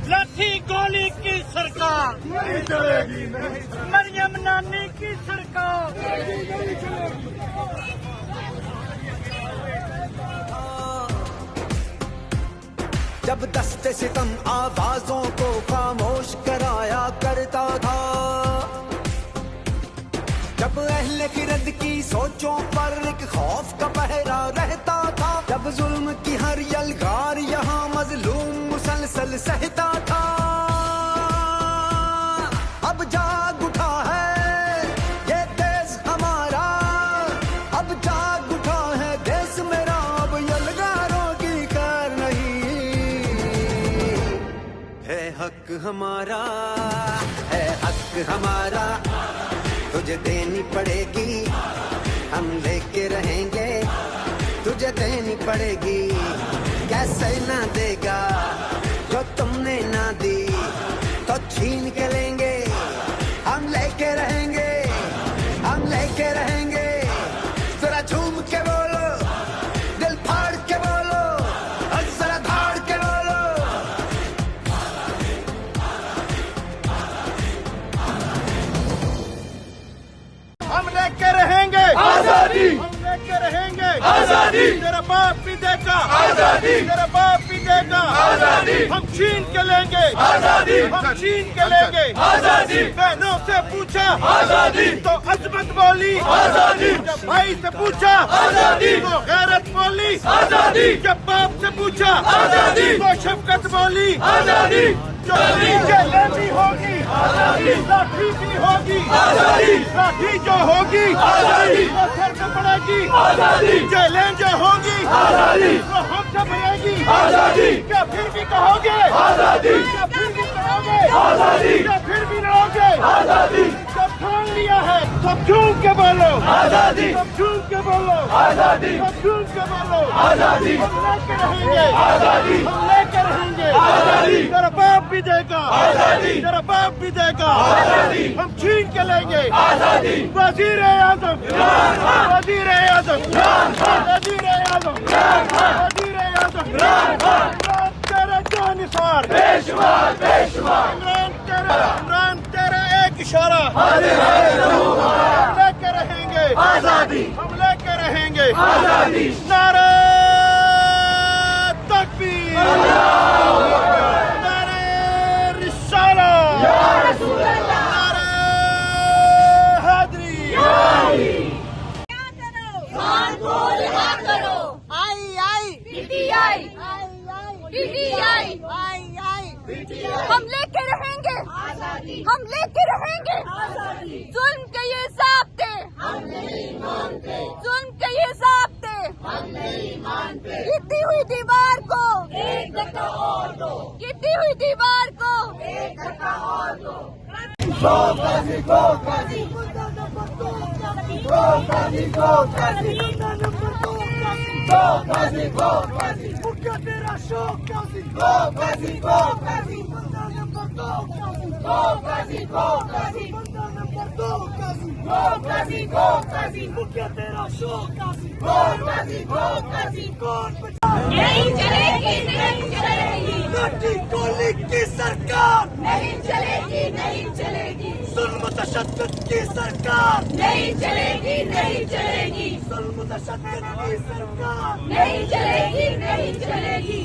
लाठी गोली की सरकार नहीं चलेगी, मरियम नानी की सरकार नहीं चलेगी। जब दस्ते सितम आवाजों को खामोश कराया करता था, जब अहले खिरद की सोचों पर एक खौफ का पहरा रहता था, जब जुल्म की हर यलगार यहाँ मजलूम मुसलसल सहता था, अब जाग उठा है ये देश हमारा, अब जाग उठा है देश मेरा, अब यलगारों की कर नहीं है हक हमारा, है हक हमारा, तुझे देनी पड़ेगी, हम लेके रहेंगे, तुझे देनी पड़ेगी, कैसे ना देगा जो तुमने ना दी, तो छीन के लेंगे, हम लेके रहेंगे, हम लेके रहेंगे, जरा झूम के बोलो, दिल फाड़ के बोलो, और जरा धाड़ के बोलो। हम लेके रहेंगे आजादी, हम लेके रहेंगे आजादी, तेरा बाप भी देगा आजादी, तेरा बाप भी देगा आजादी, हम छीन के लेंगे आजादी, हम छीन के लेंगे आजादी, बहनों से पूछा आजादी, तो अजमत बोली आजादी, जब भाई से पूछा आजादी, तो गैरत बोली आजादी, जब बाप से पूछा आजादी, तो शफकत बोली आजादी, जो जेलें भी होगी आजादी, लाठी भी होगी आजादी, लाठी जो होगी आजादी, वो सर पे पड़ेगी आजादी, जेलें जो होगी आजादी, वो हमसे भरेगी आजादी, क्या फिर भी कहोगे आजादी, क्या फिर भी कहोगे आजादी, क्या फिर भी लड़ोगे आजादी, सब ठान लिया है सब झूम के बोलो आजादी, सब झूम के बोलो आजादी, सब झूम के बोलो आजादी, हम लेके रहेंगे आजादी, हम लेके रहेंगे आजादी, तेरा बाप भी देगा आजादी, तेरा बाप भी देगा आजादी, हम छीन के लेंगे आजादी, वजीर आजम वजीर आजम वजीर आजम वजीर आजम इमरान तेरा जानिसार बेशुमार, बेशुमार, इमरान तेरा एक इशारा हाजिर है रहू हमारा, हम लेके रहेंगे आजादी, हम लेके रहेंगे आजादी, नारे तकबीर नारे रिसाला नारे हैदरी आई आई पीटीआई पीटीआई हम लेके रहेंगे हम लेके रहेंगे जुल्म के ये ज़ाब्ते जुल्म के ये ज़ाब्ते गिरती हुई दीवार को एक धक्का और दो गिरती हुई दीवार को एक धक्का और दो गो काजी, गो काजी, गो काजी, गो काजी, गो काजी, गो काजी, मुक्का तेरा शौक काजी गो काजी, गो काजी, बंदा नंबर 2 काजी गो काजी, गो काजी, बंदा नंबर 2 काजी गो काजी, गो काजी, मुक्का तेरा शौक काजी गो काजी, गो काजी, कौन बचा नहीं चलेगी नहीं चलेगी लाठी गोली की सरकार नहीं चलेगी नहीं चलेगी जुल्म तशद्दुद की सरकार नहीं चलेगी नहीं चलेगी जुल्म तशद्दुद की सरकार नहीं चलेगी नहीं चलेगी